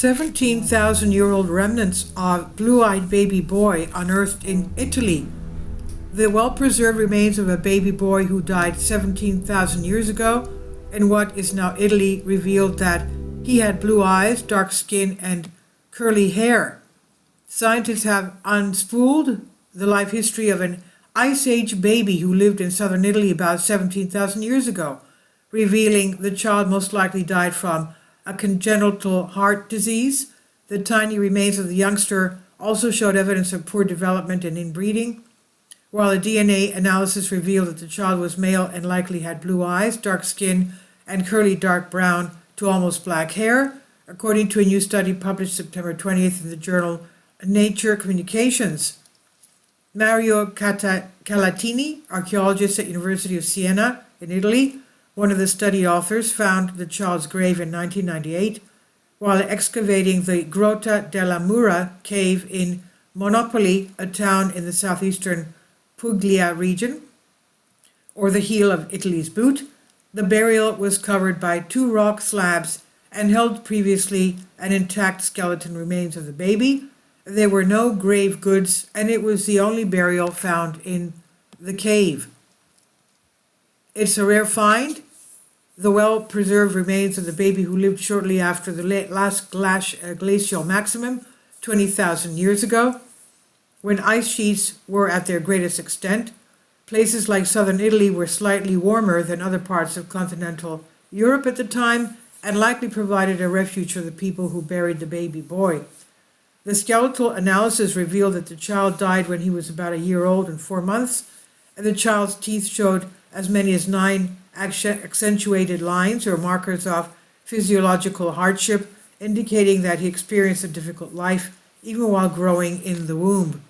17,000-year-old remnants of blue-eyed baby boy unearthed in Italy. The well-preserved remains of a baby boy who died 17,000 years ago in what is now Italy revealed that he had blue eyes, dark skin, and curly hair. Scientists have unspooled the life history of an Ice Age baby who lived in southern Italy about 17,000 years ago, revealing the child most likely died from a congenital heart disease. The tiny remains of the youngster also showed evidence of poor development and inbreeding, while a DNA analysis revealed that the child was male and likely had blue eyes, dark skin, and curly dark brown to almost black hair, according to a new study published September 20th in the journal Nature Communications. Mauro Calattini, archaeologist at University of Siena in Italy, one of the study authors, found the child's grave in 1998 while excavating the Grotta della Mura cave in Monopoli, a town in the southeastern Puglia region, or the heel of Italy's boot. The burial was covered by 2 rock slabs and held previously an intact skeleton remains of the baby. There were no grave goods, and it was the only burial found in the cave. It's a rare find. The well-preserved remains of the baby who lived shortly after the last glacial maximum, 20,000 years ago, when ice sheets were at their greatest extent. Places like southern Italy were slightly warmer than other parts of continental Europe at the time, and likely provided a refuge for the people who buried the baby boy. The skeletal analysis revealed that the child died when he was about a year old and 4 months, and the child's teeth showed as many as 9 accentuated lines or markers of physiological hardship, indicating that he experienced a difficult life even while growing in the womb.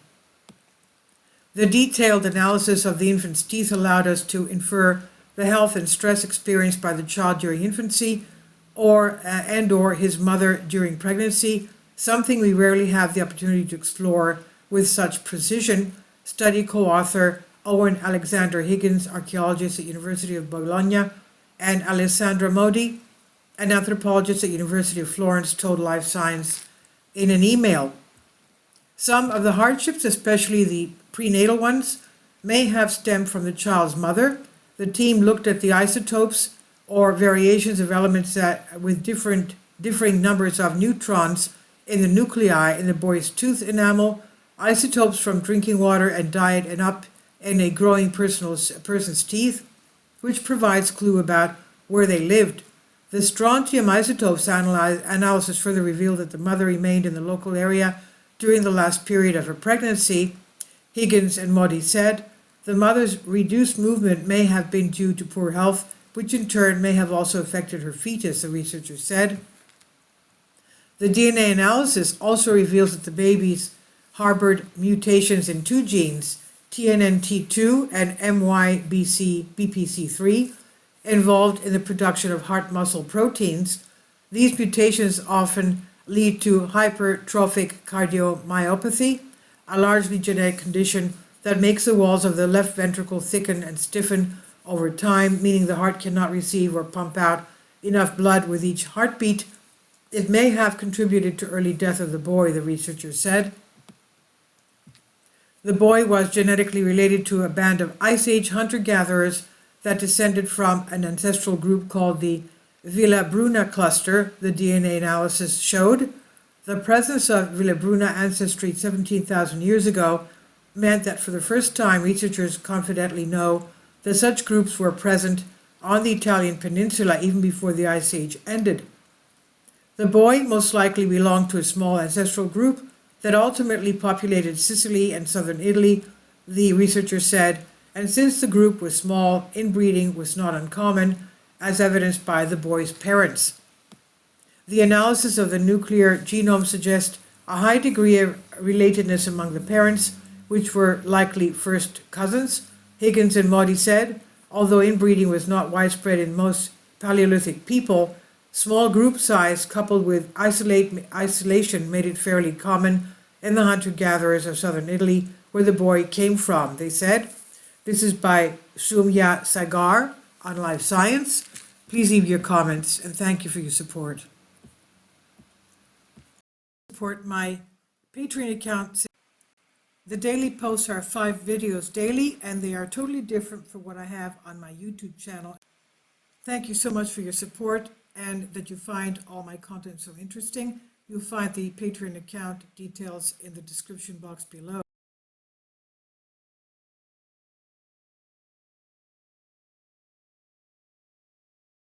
The detailed analysis of the infant's teeth allowed us to infer the health and stress experienced by the child during infancy or his mother during pregnancy, something we rarely have the opportunity to explore with such precision. Study co-author Owen Alexander Higgins, archaeologist at University of Bologna, and Alessandra Modi, an anthropologist at University of Florence, told Life Science in an email. Some of the hardships, especially the prenatal ones, may have stemmed from the child's mother. The team looked at the isotopes or variations of elements that with differing numbers of neutrons in the nuclei in the boy's tooth enamel, isotopes from drinking water and diet, and up in a growing person's teeth, which provides clue about where they lived. The strontium isotopes analysis further revealed that the mother remained in the local area during the last period of her pregnancy. Higgins and Modi said the mother's reduced movement may have been due to poor health, which in turn may have also affected her fetus, the researchers said. The DNA analysis also reveals that the babies harbored mutations in 2 genes, TNNT2 and MYBPC3, involved in the production of heart muscle proteins. These mutations often lead to hypertrophic cardiomyopathy, a largely genetic condition that makes the walls of the left ventricle thicken and stiffen over time, meaning the heart cannot receive or pump out enough blood with each heartbeat. It may have contributed to early death of the boy, the researchers said. The boy was genetically related to a band of Ice Age hunter-gatherers that descended from an ancestral group called the Villabruna cluster, the DNA analysis showed. The presence of Villabruna ancestry 17,000 years ago meant that for the first time researchers confidently know that such groups were present on the Italian peninsula even before the Ice Age ended. The boy most likely belonged to a small ancestral group that ultimately populated Sicily and southern Italy, the researchers said, and since the group was small, inbreeding was not uncommon, as evidenced by the boy's parents. The analysis of the nuclear genome suggests a high degree of relatedness among the parents, which were likely first cousins, Higgins and Modi said. Although inbreeding was not widespread in most Paleolithic people, small group size coupled with isolation made it fairly common in the hunter-gatherers of southern Italy, where the boy came from, they said. This is by Soumya Sagar on Life Science. Please leave your comments, and thank you for your support. support my Patreon account. The daily posts are 5 videos daily, and they are totally different from what I have on my YouTube channel. Thank you so much for your support and that you find all my content so interesting. You'll find the Patreon account details in the description box below.